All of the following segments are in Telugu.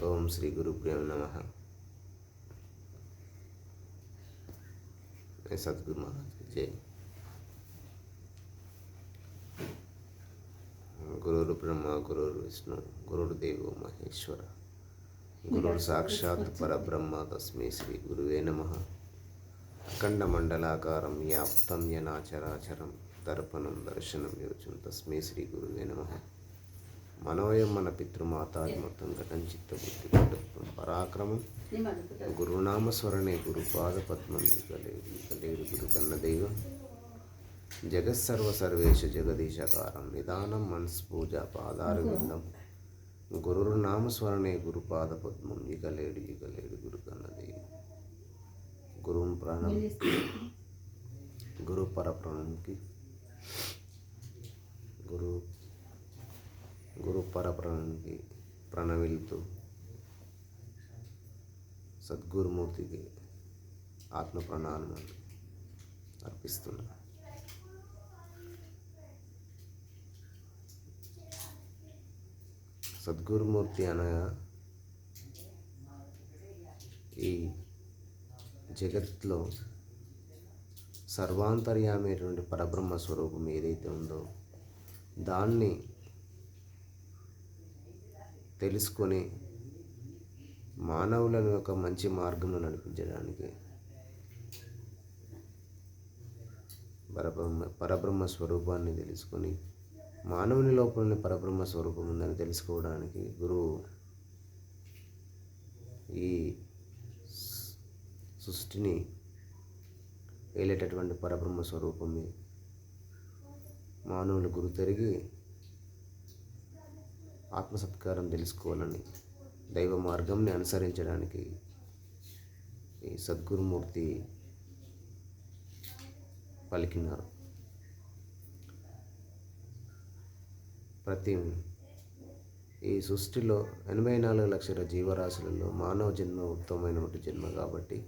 ఓం శ్రీ గురుభ్యో నమః. సద్గురు మహారాజ్ జై. గురుర్ బ్రహ్మ గురుర్ విష్ణు గురుర్దేవో మహేశ్వర గురుర్ సాక్షాత్ పరబ్రహ్మ తస్మై శ్రీ గురువే నమః. అఖండమండలాకారం వ్యాప్తం యనా చరాచరం దర్పణం దర్శనం యోచం తస్మై శ్రీ గురువే నమః. మనోయం మన పితృమాతాది మొత్తం ఘటం చిత్తబుద్ధి పటుత్వం పరాక్రమం గురునామస్మరణే గురుపాదపద్మం వికలేడు గురు కన్న దైవం జగత్సర్వసర్వేష జగదీశకారం నిదానం మనస్పూజ పాదారవిందం గురుర్నామస్మరణే గురుపాదపద్మం ఇకలేడు గురు కన్న దైవం. గురుం ప్రాణం గురు పరప్రణంకి గురు పరప్రణంకి ప్రణమిల్తూ సద్గురుమూర్తికి ఆత్మ ప్రణామాలు అర్పిస్తున్నా. సద్గురుమూర్తి అనగా ఈ జగత్తులో సర్వాంతర్యామైనటువంటి పరబ్రహ్మ స్వరూపం ఏదైతే ఉందో దాన్ని తెలుసుకొని మానవులను ఒక మంచి మార్గంలో నడిపించడానికి పరబ్రహ్మ స్వరూపాన్ని తెలుసుకొని మానవుని లోపల పరబ్రహ్మ స్వరూపం ఉందని తెలుసుకోవడానికి గురువు ఈ సృష్టిని ఏలేటటువంటి పరబ్రహ్మ స్వరూపమే మానవులు గురుతెరిగి ఆత్మసత్కారం తెలుసుకోవాలని దైవ మార్గంని అనుసరించడానికి ఈ సద్గురుమూర్తి పలికినారు. ఈ సృష్టిలో 84 లక్షల జీవరాశులలో మానవ జన్మ ఉత్తమమైనటువంటి జన్మ కాబట్టి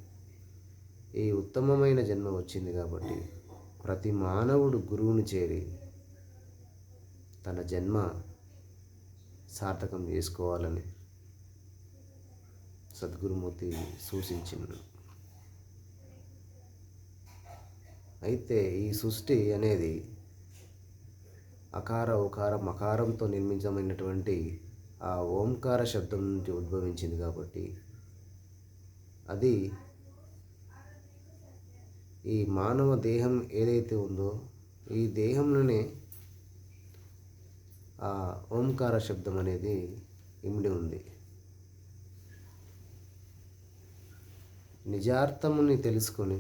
ఈ ఉత్తమమైన జన్మ వచ్చింది కాబట్టి ప్రతి మానవుడు గురువుని చేరి తన జన్మ సార్థకం చేసుకోవాలని సద్గురుమూర్తి సూచించింది. అయితే ఈ సృష్టి అనేది అకార ఉకార మకారంతో నిర్మించమైనటువంటి ఆ ఓంకార శబ్దం నుంచి ఉద్భవించింది కాబట్టి అది ఈ మానవ దేహం ఏదైతే ఉందో ఈ దేహంలోనే ఆ ఓంకార శబ్దం అనేది ఇమిడి ఉంది. నిజార్థముని తెలుసుకొని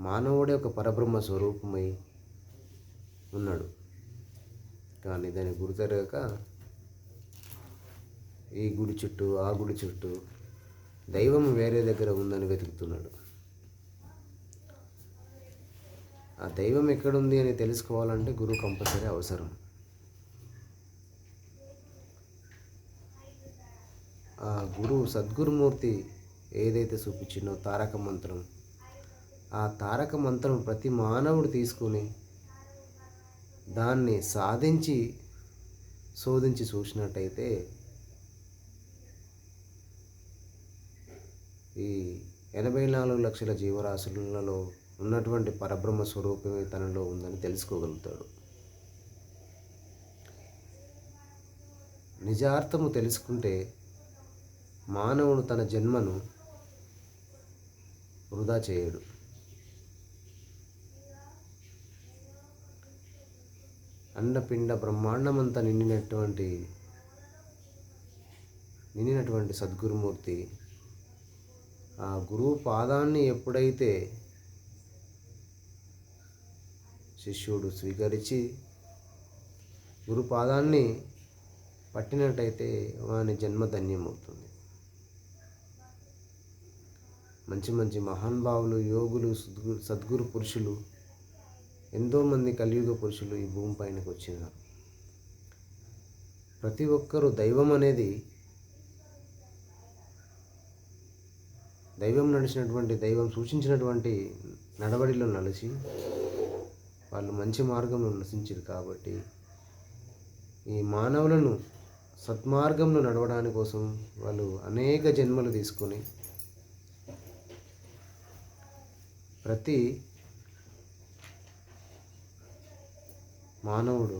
మానవుడే ఒక పరబ్రహ్మ స్వరూపమై ఉన్నాడు. కానీ దాన్ని గుర్తెరగక ఈ గుడి చుట్టూ ఆ గుడి చుట్టూ దైవం వేరే దగ్గర ఉందని వెతుకుతున్నాడు. ఆ దైవం ఎక్కడుంది అని తెలుసుకోవాలంటే గురువు కంపల్సరీ అవసరం. ఆ సద్గురుమూర్తి ఏదైతే చూపించిందో తారక మంత్రం, ఆ తారక మంత్రం ప్రతి మానవుడు తీసుకుని దాన్ని శోధించి చూసినట్టయితే ఈ 84 లక్షల జీవరాశులలో ఉన్నటువంటి పరబ్రహ్మ స్వరూపమే తనలో ఉందని తెలుసుకోగలుగుతాడు. నిజార్థము తెలుసుకుంటే మానవుడు తన జన్మను వృధా చేయడు. అండపిండ బ్రహ్మాండమంతా నిండినటువంటి సద్గురుమూర్తి ఆ గురువు పాదాన్ని ఎప్పుడైతే శిష్యుడు స్వీకరించి గురు పాదాన్ని పట్టినట్టయితే వాని జన్మ ధన్యమవుతుంది. మంచి మంచి మహానుభావులు, యోగులు, సద్గురు పురుషులు, ఎంతోమంది కలియుగ పురుషులు ఈ భూమి పైనకి వచ్చినారు. ప్రతి ఒక్కరూ దైవం అనేది దైవం సూచించినటువంటి నడవడిలో నడిచి వాళ్ళు మంచి మార్గంలో నశించారు కాబట్టి ఈ మానవులను సద్మార్గంలో నడవడానికి కోసం వాళ్ళు అనేక జన్మలు తీసుకొని ప్రతి మానవుడు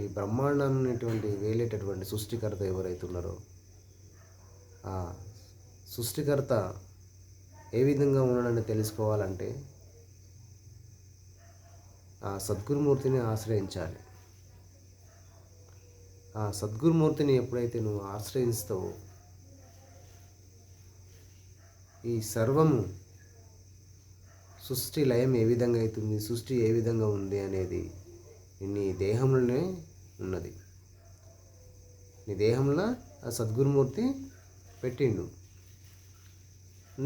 ఈ బ్రహ్మాండం అనేటువంటి వేలేటటువంటి సృష్టికర్త ఎవరైతే ఉన్నారో ఆ సృష్టికర్త ఏ విధంగా ఉన్నాడని తెలుసుకోవాలంటే ఆ సద్గురుమూర్తిని ఆశ్రయించాలి. ఆ సద్గురుమూర్తిని ఎప్పుడైతే నువ్వు ఆశ్రయిస్తావో ఈ సర్వము సృష్టి లయం ఏ విధంగా అవుతుంది, సృష్టి ఏ విధంగా ఉంది అనేది నీ దేహంలోనే ఉన్నది. నీ దేహంలో ఆ సద్గురుమూర్తి పెట్టిండు.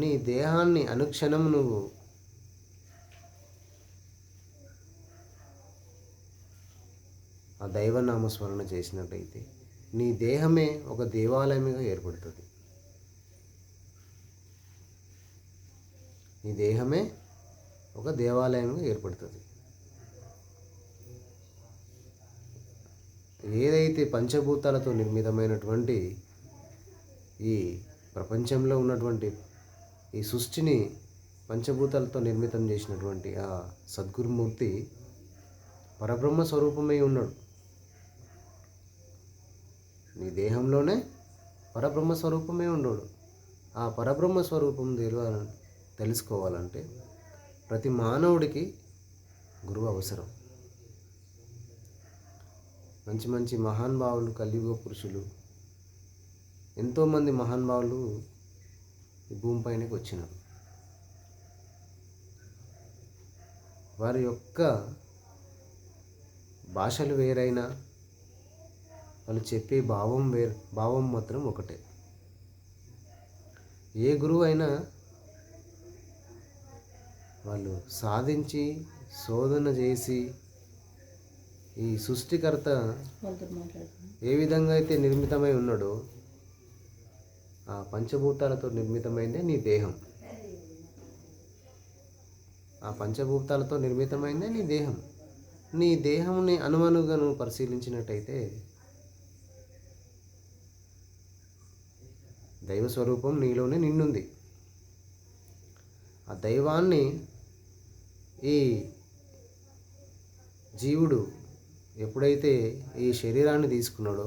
నీ దేహాన్ని అనుక్షణం నువ్వు ఆ దైవనామస్మరణ చేసినట్టయితే నీ దేహమే ఒక దేవాలయంగా ఏర్పడుతుంది. నీ దేహమే ఒక దేవాలయంగా ఏర్పడుతుంది. ఏదైతే పంచభూతాలతో నిర్మితమైనటువంటి ఈ ప్రపంచంలో ఉన్నటువంటి ఈ సృష్టిని పంచభూతాలతో నిర్మితం చేసినటువంటి ఆ సద్గురుమూర్తి పరబ్రహ్మ స్వరూపమై ఉన్నాడు. నీ దేహంలోనే పరబ్రహ్మ స్వరూపమే ఉన్నాడు. ఆ పరబ్రహ్మ స్వరూపం తెలుసుకోవాలంటే ప్రతి మానవుడికి గురువు అవసరం. మంచి మంచి మహానుభావులు, కలియుగ పురుషులు, ఎంతోమంది మహానుభావులు ఈ భూమిపైనకి వచ్చినారు. వారి యొక్క భాషలు వేరైనా వాళ్ళు చెప్పే భావం మాత్రం ఒకటే. ఏ గురువు అయినా వాళ్ళు సాధించి శోధన చేసి ఈ సృష్టికర్త ఏ విధంగా అయితే నిర్మితమై ఉన్నాడో ఆ పంచభూతాలతో నిర్మితమైందే నీ దేహం. ఆ పంచభూతాలతో నిర్మితమైందే నీ దేహం. నీ దేహంని అనుమనుగా నువ్వు పరిశీలించినట్టయితే దైవస్వరూపం నీలోనే నిండుంది. ఆ దైవాన్ని ఈ జీవుడు ఎప్పుడైతే ఈ శరీరాన్ని తీసుకున్నాడో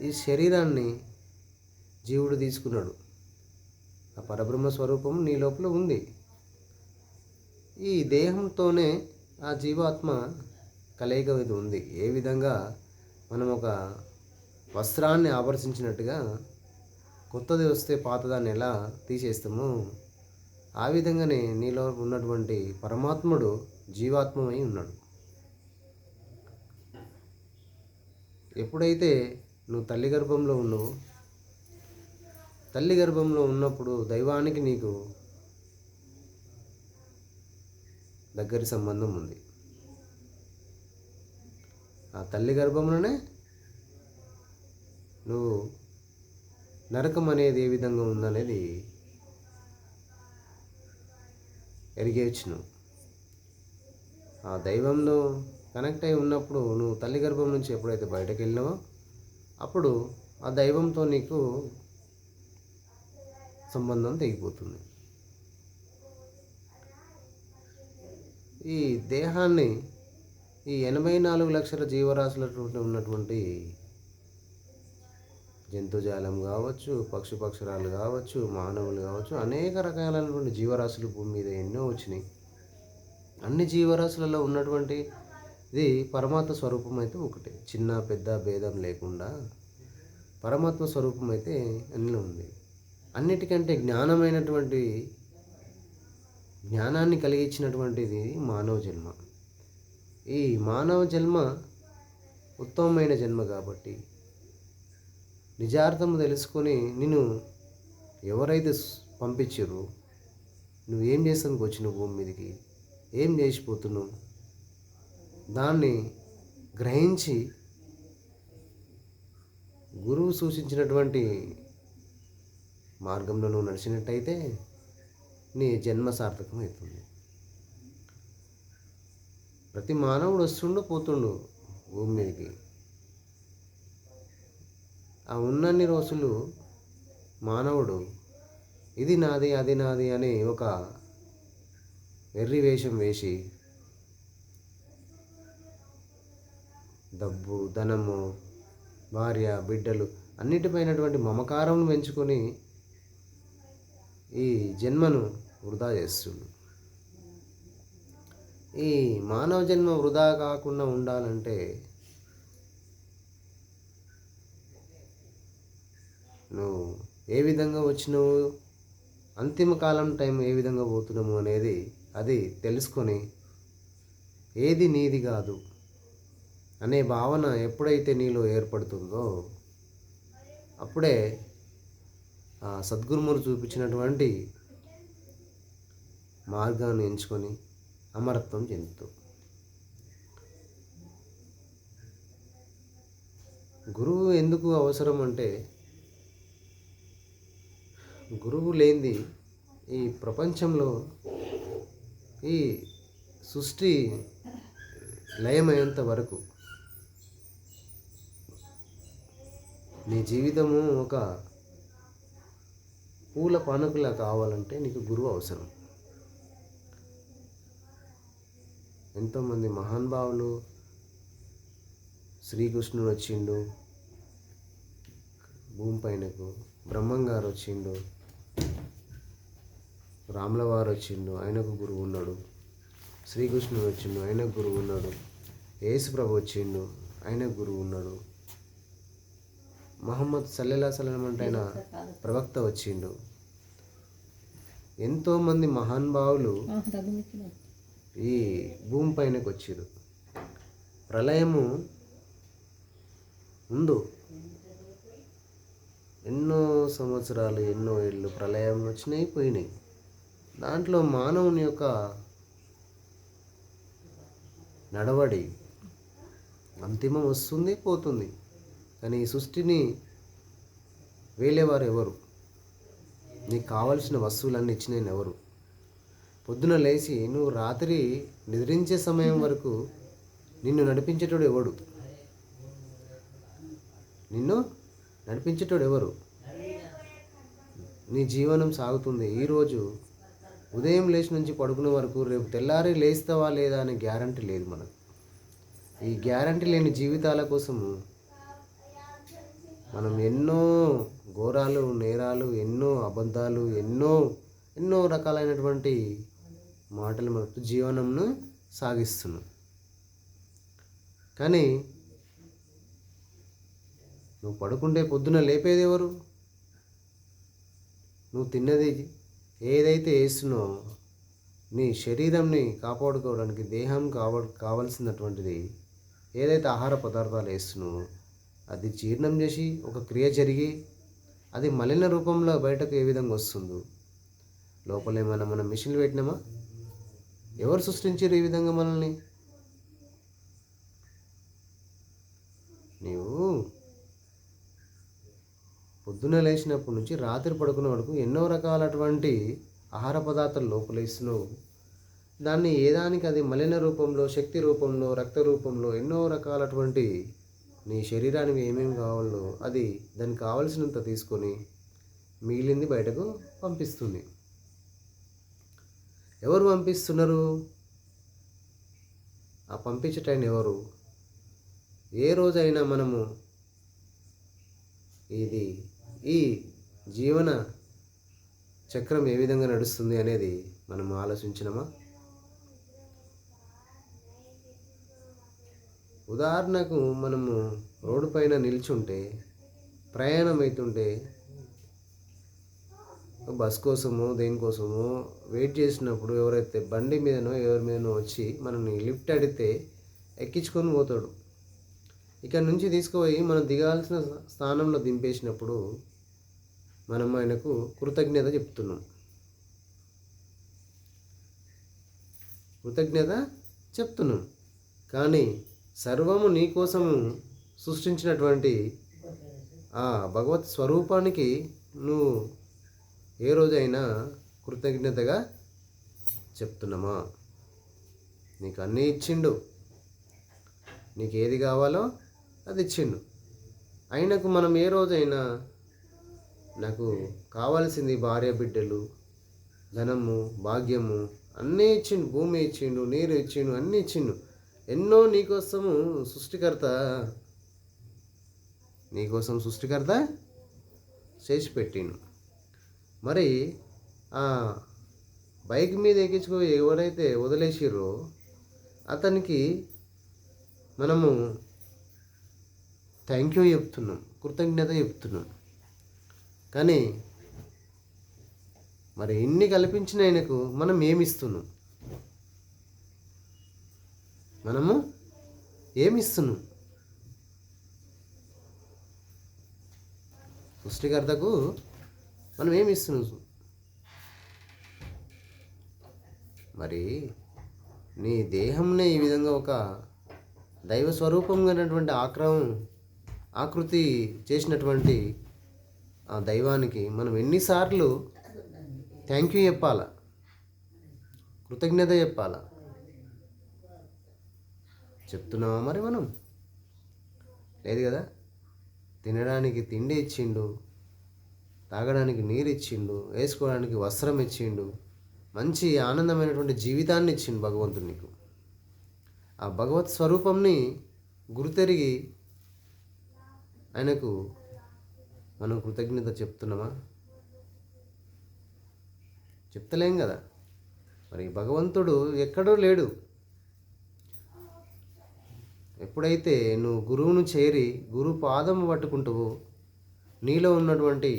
ఈ శరీరాన్ని జీవుడు తీసుకున్నాడు. ఆ పరబ్రహ్మ స్వరూపం నీ లోపల ఉంది. ఈ దేహంతోనే ఆ జీవాత్మ కలయిక ఉంది. ఏ విధంగా మనం ఒక వస్త్రాన్ని ఆవర్తించినట్టుగా కొత్తది వస్తే పాతదాన్ని ఎలా తీసేస్తామో ఆ విధంగానే నీలో ఉన్నటువంటి పరమాత్ముడు జీవాత్మమై ఉన్నాడు. ఎప్పుడైతే నువ్వు తల్లి గర్భంలో ఉన్నావో తల్లి గర్భంలో ఉన్నప్పుడు దైవానికి నీకు దగ్గరి సంబంధం ఉంది. ఆ తల్లి గర్భంలోనే నువ్వు నరకం అనేది ఏ విధంగా ఉందనేది ఎరిగేయచ్చు. నువ్వు ఆ దైవంలో కనెక్ట్ అయి ఉన్నప్పుడు నువ్వు తల్లి గర్భం నుంచి ఎప్పుడైతే బయటకు వెళ్ళినావో అప్పుడు ఆ దైవంతో నీకు సంబంధం తెగిపోతుంది. ఈ దేహాన్ని ఈ 84 లక్షల జీవరాశులతో ఉన్నటువంటి జంతుజాలం కావచ్చు, పక్షుపక్షురాలు కావచ్చు, మానవులు కావచ్చు, అనేక రకాలైనటువంటి జీవరాశులు భూమి మీద ఎన్నో వచ్చినాయి. అన్ని జీవరాశులలో ఉన్నటువంటి ఇది పరమాత్మ స్వరూపం అయితే ఒకటే. చిన్న పెద్ద భేదం లేకుండా పరమాత్మ స్వరూపం అయితే అన్నీ ఉంది. అన్నిటికంటే జ్ఞానాన్ని కలిగించినటువంటిది మానవ జన్మ. ఈ మానవ జన్మ ఉత్తమమైన జన్మ కాబట్టి నిజార్థం తెలుసుకొని నిన్ను ఎవరైతే పంపించారో నువ్వేం చేస్తానికి వచ్చినావు భూమి మీదకి, ఏం చేసిపోతున్నావు, దాన్ని గ్రహించి గురువు సూచించినటువంటి మార్గంలో నువ్వు నడిచినట్టయితే నీ జన్మ సార్థకం అవుతుంది. ప్రతి మానవుడు వస్తుండు పోతుండు భూమి మీదకి. ఆ ఉన్నన్ని రోజులు మానవుడు ఇది నాది అది నాది అని ఒక వెర్రి వేషం వేసి డబ్బు, ధనము, భార్య, బిడ్డలు అన్నిటిపైనటువంటి మమకారం పెంచుకొని ఈ జన్మను వృధా చేస్తుండు. ఈ మానవ జన్మ వృధా కాకుండా ఉండాలంటే నువ్వు ఏ విధంగా వచ్చినావు, అంతిమ కాలం టైం ఏ విధంగా పోతున్నాము అనేది అది తెలుసుకొని ఏది నీది కాదు అనే భావన ఎప్పుడైతే నీలో ఏర్పడుతుందో అప్పుడే ఆ సద్గురుమురు చూపించినటువంటి మార్గాన్ని ఎంచుకొని అమరత్వం చెందుతావు. గురువు ఎందుకు అవసరం అంటే, గురువు లేనిది ఈ ప్రపంచంలో ఈ సృష్టి లయమయ్యేంత వరకు నీ జీవితము ఒక పూల పానకులా కావాలంటే నీకు గురువు అవసరం. ఎంతోమంది మహానుభావులు, శ్రీకృష్ణుడు వచ్చిండు భూమి పైనకు, బ్రహ్మంగారు వచ్చిండు, రాములవారు వచ్చిండు, ఆయనకు గురువు ఉన్నాడు. శ్రీకృష్ణుడు వచ్చిండు, ఆయనకు గురువు ఉన్నాడు. యేసుప్రభు వచ్చిండు, ఆయనకు గురువు ఉన్నాడు. మహమ్మద్ సల్లల్లాహు అలైహి వసల్లం అంటే ఆయన ప్రవక్త వచ్చిండు. ఎంతోమంది మహానుభావులు ఈ భూమి పైనకు వచ్చిరు. ప్రళయము ముందు ఎన్నో సంవత్సరాలు, ఎన్నో ఏళ్ళు ప్రళయం వచ్చినాయి, పోయినాయి. దాంట్లో మానవుని యొక్క నడవడి అంతిమం వస్తుంది, పోతుంది. కానీ ఈ సృష్టిని వేలేవారు ఎవరు? నీకు కావలసిన వస్తువులన్నీ ఇచ్చినవి ఎవరు? పొద్దున లేచి నువ్వు రాత్రి నిద్రించే సమయం వరకు నిన్ను నడిపించేటోడు ఎవడు? నిన్ను నడిపించేటోడు ఎవరు? నీ జీవనం సాగుతుంది. ఈరోజు ఉదయం లేచి నుంచి పడుకునే వరకు రేపు తెల్లారి లేస్తావా లేదా అనే గ్యారంటీ లేదు మనకు. ఈ గ్యారంటీ లేని జీవితాల కోసము మనం ఎన్నో ఘోరాలు, నేరాలు, ఎన్నో అబద్ధాలు, ఎన్నో రకాలైనటువంటి మాటలు మనకు జీవనంను సాగిస్తున్నాం. కానీ నువ్వు పడుకుంటే పొద్దున లేపేది ఎవరు? నువ్వు తిన్నది ఏదైతే వేస్తున్నావో నీ శరీరంని కాపాడుకోవడానికి, దేహం కావాల్సినటువంటిది ఏదైతే ఆహార పదార్థాలు వేస్తున్నావో అది జీర్ణం చేసి ఒక క్రియ జరిగి అది మలిన రూపంలో బయటకు ఏ విధంగా వస్తుందో, లోపల ఏమైనా మనం మిషన్లు పెట్టినామా? ఎవరు సృష్టించారు ఈ విధంగా మనల్ని? నీవు పొద్దున్న లేచినప్పటి నుంచి రాత్రి పడుకునే వరకు ఎన్నో రకాలటువంటి ఆహార పదార్థాలు లోపలేస్తున్నావు. దాన్ని ఏదానికి అది మలిన రూపంలో, శక్తి రూపంలో, రక్త రూపంలో ఎన్నో రకాలటువంటి నీ శరీరానికి ఏమేమి కావాలో అది దానికి కావలసినంత తీసుకొని మిగిలింది బయటకు పంపిస్తుంది. ఎవరు పంపిస్తున్నారు? ఆ పంపించటైన ఎవరు? ఏ రోజైనా మనము ఈ జీవన చక్రం ఏ విధంగా నడుస్తుంది అనేది మనం ఆలోచించినమా? ఉదాహరణకు మనము రోడ్డు పైన నిల్చుంటే, ప్రయాణం అవుతుంటే, బస్ కోసమో దేనికోసమో వెయిట్ చేసినప్పుడు ఎవరైతే బండి మీదనో ఎవరి మీదనో వచ్చి మనల్ని లిఫ్ట్ అడిగితే ఎక్కించుకొని పోతాడు. ఇక్కడ నుంచి తీసుకుపోయి మనం దిగాల్సిన స్థానంలో దింపేసినప్పుడు మనం ఆయనకు కృతజ్ఞత చెప్తున్నాం. కానీ సర్వము నీ కోసము సృష్టించినటువంటి ఆ భగవత్ స్వరూపానికి నువ్వు ఏ రోజైనా కృతజ్ఞతగా చెప్తున్నామా? నీకు అన్నీ ఇచ్చిండు, నీకు ఏది కావాలో అది ఇచ్చిండు. అయినకు మనం ఏ రోజైనా నాకు కావాల్సింది భార్య బిడ్డలు, ధనము, భాగ్యము అన్నీ ఇచ్చిండు, భూమి ఇచ్చిండు, నీరు ఇచ్చిండు, అన్నీ ఇచ్చిండు. ఎన్నో నీకోసం సృష్టికర్త చేసి పెట్టిండు. మరి ఆ బైక్ మీద ఎక్కించుకో ఎవరైతే వదిలేసిర్రో అతనికి మనము థ్యాంక్ యూ చెప్తున్నాం, కృతజ్ఞత చెప్తున్నాం. కానీ మరి ఇన్ని కల్పించిన ఆయనకు మనం ఏమిస్తున్నాం? మనము ఏమిస్తున్నాం? సృష్టికర్తకు మనం ఏమిస్తున్నాం? మరి నీ దేహంనే ఈ విధంగా ఒక దైవ స్వరూపంగా ఆకృతి చేసినటువంటి ఆ దైవానికి మనం ఎన్నిసార్లు థ్యాంక్ యూ చెప్పాలా, కృతజ్ఞత చెప్పాలా? చెప్తున్నావా మరి మనం? లేదు కదా. తినడానికి తిండి ఇచ్చిండు, తాగడానికి నీరు ఇచ్చిండు, వేసుకోవడానికి వస్త్రం ఇచ్చిండు, మంచి ఆనందమైనటువంటి జీవితాన్ని ఇచ్చిండు భగవంతుడు నీకు. ఆ భగవత్ స్వరూపంని గుర్తెరిగి ఆయనకు మనం కృతజ్ఞత చెప్తున్నామా? చెప్తలేం కదా. మరి భగవంతుడు ఎక్కడో లేడు. ఎప్పుడైతే నువ్వు గురువును చేరి గురు పాదం పట్టుకుంటావో నీలో ఉన్నటువంటి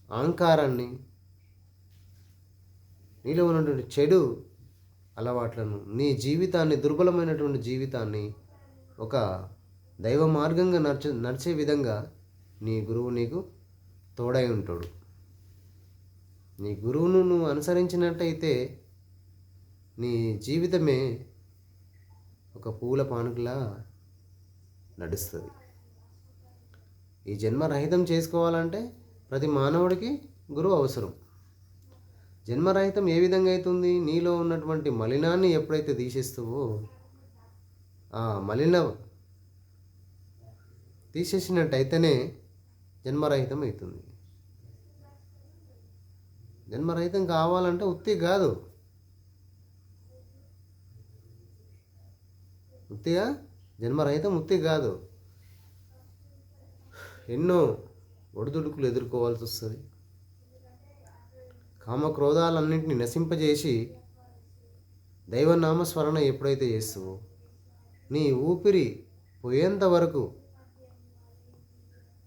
అహంకారాన్ని, నీలో ఉన్నటువంటి చెడు అలవాట్లను, నీ జీవితాన్ని, దుర్బలమైనటువంటి జీవితాన్ని ఒక దైవ మార్గంగా నడిచే విధంగా నీ గురువు నీకు తోడై ఉంటాడు. నీ గురువును నువ్వు అనుసరించినట్టయితే నీ జీవితమే ఒక పూల పానుకలా నడుస్తుంది. ఈ జన్మ రహితం చేసుకోవాలంటే ప్రతి మానవుడికి గురువు అవసరం. జన్మరహితం ఏ విధంగా అవుతుంది? నీలో ఉన్నటువంటి మలినాన్ని ఎప్పుడైతే తీసేస్తావో, ఆ తీసేసినట్టయితేనే జన్మరహితం అవుతుంది. జన్మరహితం కావాలంటే ఉత్తి కాదు, ఉత్తిగా జన్మరహితం ఉత్తి కాదు, ఎన్నో ఒడిదుడుకులు ఎదుర్కోవాల్సి వస్తుంది. కామక్రోధాలన్నింటినీ నశింపజేసి దైవనామస్మరణ ఎప్పుడైతే చేస్తావో, నీ ఊపిరి పోయేంత వరకు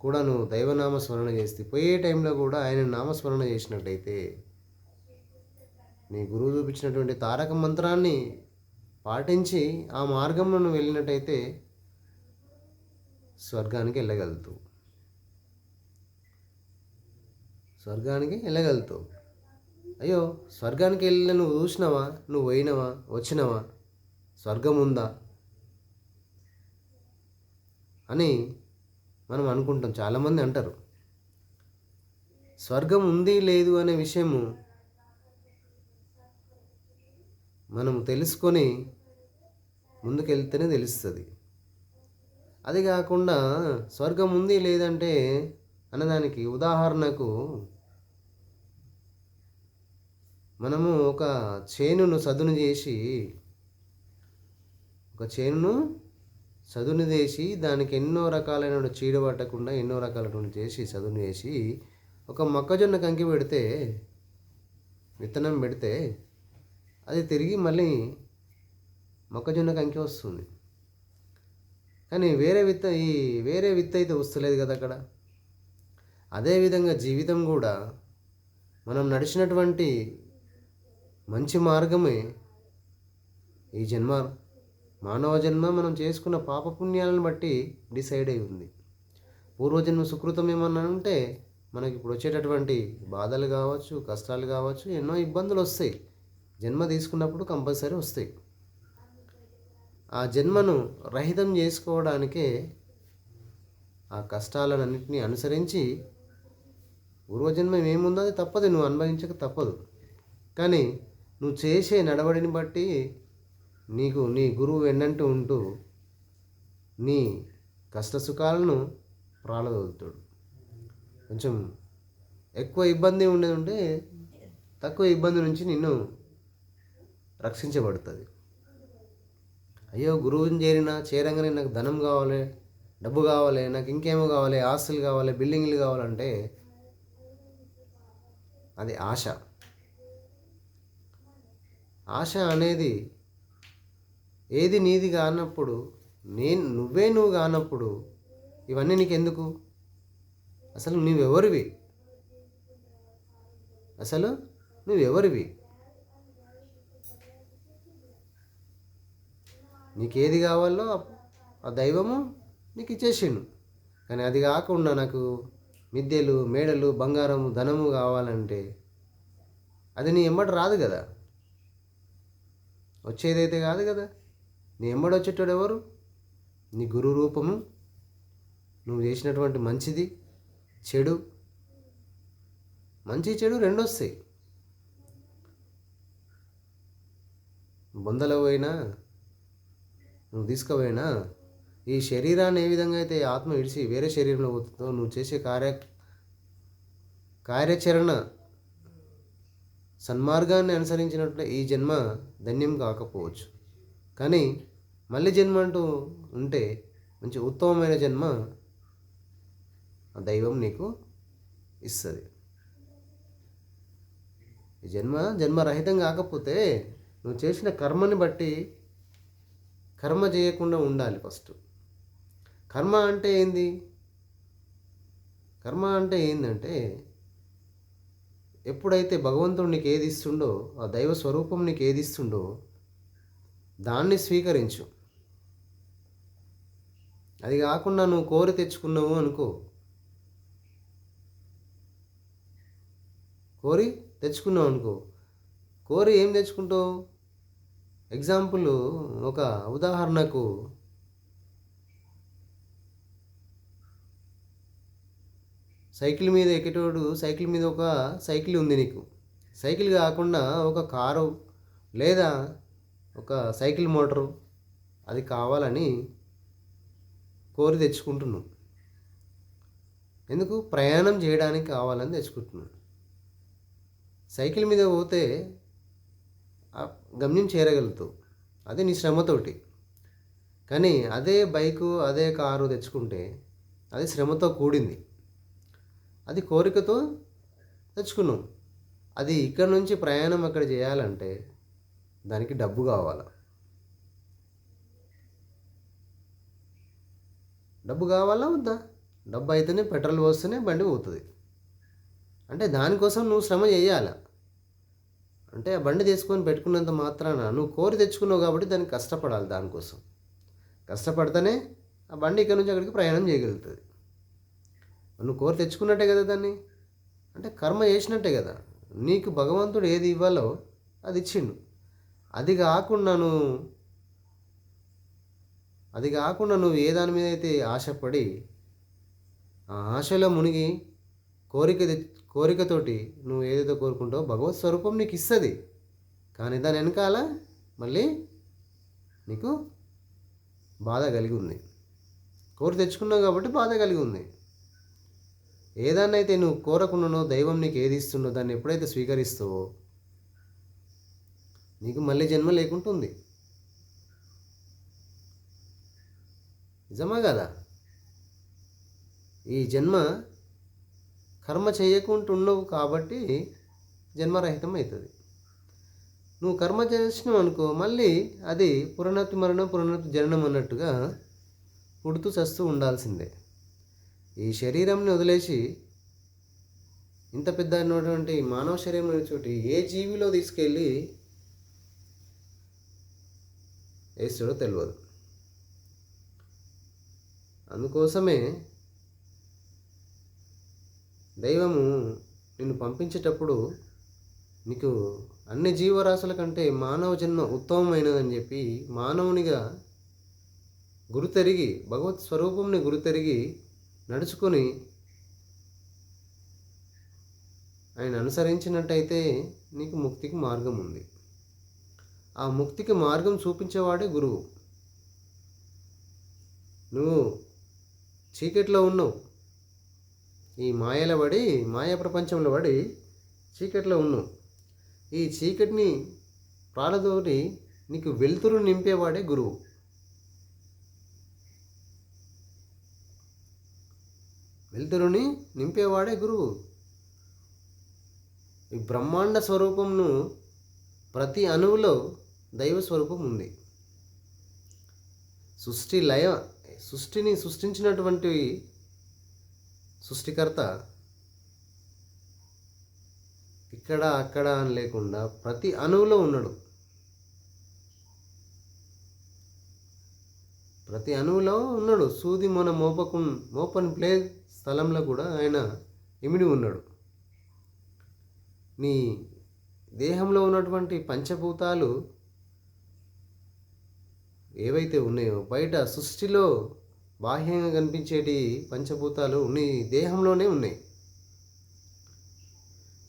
కూడా నువ్వు దైవనామస్మరణ చేస్తే, పోయే టైంలో కూడా ఆయన నామస్మరణ చేసినట్టయితే, నీ గురువు చూపించినటువంటి తారక మంత్రాన్ని పాటించి ఆ మార్గంలో నువ్వు వెళ్ళినట్టయితే స్వర్గానికి వెళ్ళగలుగుతావు. అయ్యో, స్వర్గానికి వెళ్ళిన నువ్వు చూసినావా? నువ్వు పోయినావా? వచ్చినావా? స్వర్గం ఉందా అని మనం అనుకుంటాం. చాలామంది అంటారు. స్వర్గం ఉంది లేదు అనే విషయము మనం తెలుసుకొని ముందుకెళ్తేనే తెలుస్తుంది. అది కాకుండా స్వర్గం ఉంది లేదంటే అన్నదానికి ఉదాహరణకు మనము ఒక చేనును చదును చేసి దానికి ఎన్నో రకాలైన చీడ పట్టకుండా ఎన్నో రకాలైన చేసి చదును చేసి ఒక మొక్కజొన్న కంకి పెడితే, విత్తనం పెడితే అది తిరిగి మళ్ళీ మొక్కజొన్న కంకి వస్తుంది. కానీ వేరే విత్త అయితే వస్తలేదు కదా అక్కడ. అదేవిధంగా జీవితం కూడా మనం నడిచినటువంటి మంచి మార్గమే ఈ మానవ జన్మ మనం చేసుకున్న పాపపుణ్యాలను బట్టి డిసైడ్ అయి ఉంది. పూర్వజన్మ సుకృతం ఏమన్నా ఉంటే మనకి ఇప్పుడు వచ్చేటటువంటి బాధలు కావచ్చు, కష్టాలు కావచ్చు, ఎన్నో ఇబ్బందులు వస్తాయి. జన్మ తీసుకున్నప్పుడు కంపల్సరీ వస్తాయి. ఆ జన్మను రహితం చేసుకోవడానికే ఆ కష్టాలన్నింటినీ అనుసరించి పూర్వజన్మ ఏముందో అది తప్పదు, నువ్వు అనుభవించక తప్పదు. కానీ నువ్వు చేసే నడవడిని బట్టి నీకు నీ గురువు వెన్నంటూ ఉంటూ నీ కష్ట సుఖాలను ప్రాళదోలుతాడు. కొంచెం ఎక్కువ ఇబ్బంది ఉండేది ఉంటే తక్కువ ఇబ్బంది నుంచి నిన్ను రక్షించబడుతుంది. అయ్యో గురువుని చేరంగానే నాకు ధనం కావాలి, డబ్బు కావాలి, నాకు ఇంకేమో కావాలి, ఆస్తులు కావాలి, బిల్డింగ్లు కావాలంటే అది ఆశ. ఆశ అనేది ఏది నీది కానప్పుడు, నువ్వు కానప్పుడు ఇవన్నీ నీకెందుకు? అసలు నువ్వెవరివి? నీకేది కావాలో ఆ దైవము నీకు ఇచ్చేసిండు. కానీ అది కాకుండా నాకు మిద్దెలు, మేడలు, బంగారం, ధనము కావాలంటే అది నీ ఎమ్మడి రాదు కదా, వచ్చేదైతే కాదు కదా. నీ ఎమ్మడి వచ్చేటోడు ఎవరు? నీ గురు రూపము. నువ్వు చేసినటువంటి మంచిది చెడు, మంచి చెడు రెండు వస్తాయి. బొందలో పోయినా నువ్వు తీసుకుపోయినా ఈ శరీరాన్ని ఏ విధంగా అయితే ఆత్మ విడిచి వేరే శరీరంలో పోతుందో, నువ్వు చేసే కార్యాచరణ సన్మార్గాన్ని అనుసరించినట్లే ఈ జన్మ ధన్యం కాకపోవచ్చు. కానీ మళ్ళీ జన్మ అంటూ ఉంటే మంచి ఉత్తమమైన జన్మ ఆ దైవం నీకు ఇస్తుంది. ఈ జన్మరహితం కాకపోతే నువ్వు చేసిన కర్మని బట్టి కర్మ చేయకుండా ఉండాలి. ఫస్ట్ కర్మ అంటే ఏంది? కర్మ అంటే ఏంటంటే ఎప్పుడైతే భగవంతుడు నీకు ఏది ఇస్తుండో, ఆ దైవ స్వరూపం నీకు ఏది ఇస్తుండో దాన్ని స్వీకరించు. అది కాకుండా నువ్వు కోరి తెచ్చుకున్నావు అనుకో, కోరి ఏం తెచ్చుకుంటావు? ఎగ్జాంపుల్, ఒక ఉదాహరణకు సైకిల్ మీద ఎక్కేటోడు, సైకిల్ మీద ఒక సైకిల్ ఉంది నీకు, సైకిల్ కాకుండా ఒక కారు లేదా ఒక సైకిల్ మోటారు అది కావాలని కోరి తెచ్చుకుంటున్నావు. ఎందుకు? ప్రయాణం చేయడానికి కావాలని తెచ్చుకుంటున్నావు. సైకిల్ మీద పోతే గమ్యం చేరగలుగుతావు, అది నీ శ్రమతోటి. కానీ అదే బైకు, అదే కారు తెచ్చుకుంటే అది శ్రమతో కూడింది, అది కోరికతో తెచ్చుకున్నావు. అది ఇక్కడ నుంచి ప్రయాణం అక్కడ చేయాలంటే దానికి డబ్బు కావాలి. డబ్బు కావాలా వద్దా? డబ్బు అయితేనే పెట్రోల్ పోస్తేనే బండి పోతుంది. అంటే దానికోసం నువ్వు శ్రమ చేయాలి. అంటే ఆ బండి తీసుకొని పెట్టుకున్నంత మాత్రాన నువ్వు కోరి తెచ్చుకున్నావు కాబట్టి దానికి కష్టపడాలి. దానికోసం కష్టపడితేనే ఆ బండి ఇక్కడ నుంచి అక్కడికి ప్రయాణం చేయగలుగుతుంది. నువ్వు కోరి తెచ్చుకున్నట్టే కదా దాన్ని, అంటే కర్మ చేసినట్టే కదా. నీకు భగవంతుడు ఏది ఇవ్వాలో అది ఇచ్చిండు. అది కాకుండా నువ్వు ఏ దాని మీద అయితే ఆశపడి ఆ ఆశలో మునిగి కోరికతోటి నువ్వు ఏదైతే కోరుకుంటావో భగవత్ స్వరూపం నీకు ఇస్తుంది. కానీ దాని వెనకాల మళ్ళీ నీకు బాధ కలిగి ఉంది. కోరి తెచ్చుకున్నావు కాబట్టి బాధ కలిగి ఉంది. ఏదాన్నైతే నువ్వు కోరకుండానో దైవం నీకు ఏది ఇస్తుండో దాన్ని ఎప్పుడైతే స్వీకరిస్తావో నీకు మళ్ళీ జన్మ లేకుంటుంది. నిజమా కదా? ఈ జన్మ కర్మ చేయకుంటున్నావు కాబట్టి జన్మరహితం అవుతుంది. నువ్వు కర్మ చేసినావు అనుకో, మళ్ళీ అది పునరుక్తి మరణం, పునరుక్తి జననం అన్నట్టుగా పుడుతూ చస్తూ ఉండాల్సిందే. ఈ శరీరంని వదిలేసి ఇంత పెద్ద అయినటువంటి మానవ శరీరం చోటి ఏ జీవిలో తీసుకెళ్ళి వేస్తాడో తెలియదు. అందుకోసమే దైవము నిన్ను పంపించేటప్పుడు నీకు అన్ని జీవరాశుల కంటే మానవ జన్మ ఉత్తమమైనదని చెప్పి మానవునిగా గురుతెరిగి భగవత్ స్వరూపంని గురుతెరిగి నడుచుకొని ఆయన అనుసరించినట్టయితే నీకు ముక్తికి మార్గం ఉంది. ఆ ముక్తికి మార్గం చూపించేవాడే గురువు. నువ్వు చీకట్లో ఉన్నావు, ఈ మాయలో పడి మాయా ప్రపంచంలో పడి చీకట్లో ఉన్నావు. ఈ చీకటిని ప్రాలదోరి నీకు వెలుతురు నింపేవాడే గురువు. వెలుతురుని నింపేవాడే గురువు. ఈ బ్రహ్మాండ స్వరూపంను ప్రతి అణువులో దైవ స్వరూపం ఉంది. సృష్టిని సృష్టించినటువంటి సృష్టికర్త ఇక్కడ అక్కడ అని లేకుండా ప్రతి అణువులో ఉన్నాడు. ప్రతి అణువులో ఉన్నాడు. సూది మన మోపని ప్లే స్థలంలో కూడా ఆయన ఇమిడి ఉన్నాడు. నీ దేహంలో ఉన్నటువంటి పంచభూతాలు ఏవైతే ఉన్నాయో బయట సృష్టిలో బాహ్యంగా కనిపించేటి పంచభూతాలు నీ దేహంలోనే ఉన్నాయి.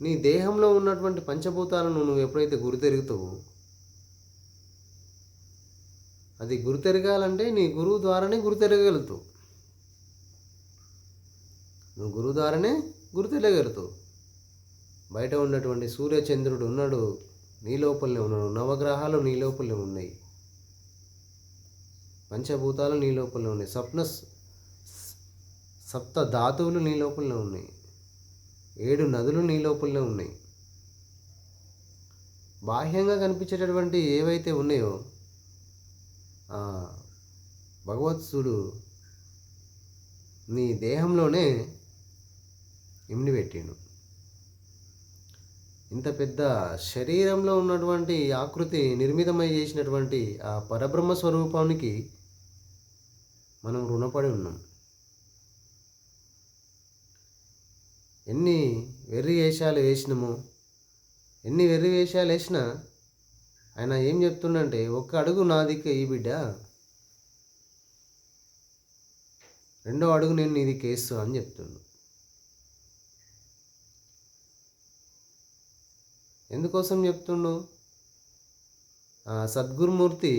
నీ దేహంలో ఉన్నటువంటి పంచభూతాలను నువ్వు ఎప్పుడైతే గుర్తెరుగుతావో, అది గుర్తెరగాలంటే నీ గురువు ద్వారానే గుర్తెరగలుగుతావు. నువ్వు గురువు ద్వారానే గుర్తెరగలుగుతావు. బయట ఉన్నటువంటి సూర్యచంద్రుడు ఉన్నాడు, నీ లోపలనే ఉన్నాడు. నవగ్రహాలు నీ లోపలనే ఉన్నాయి. పంచభూతాలు నీ లోపలనే ఉన్నాయి. సప్త ధాతువులు నీ లోపలనే ఉన్నాయి. 7 నదులు నీ లోపలనే ఉన్నాయి. బాహ్యంగా కనిపించేటటువంటి ఏవైతే ఉన్నాయో భగవత్సుడు నీ దేహంలోనే ఇమిడి పెట్టిండు. ఇంత పెద్ద శరీరంలో ఉన్నటువంటి ఆకృతి నిర్మితమై చేసినటువంటి ఆ పరబ్రహ్మ స్వరూపానికి మనం రుణపడి ఉన్నాం. ఎన్ని వెర్రి వేషాలు వేసినామో, ఎన్ని వెర్రి వేషాలు వేసినా ఆయన ఏం చెప్తుండంటే, ఒక్క అడుగు నా దిక్కు ఈ బిడ్డ, 2వ అడుగు నేను నీ దిక్కు వేస్తా అని చెప్తుండు. ఎందుకోసం చెప్తుండు? సద్గురుమూర్తి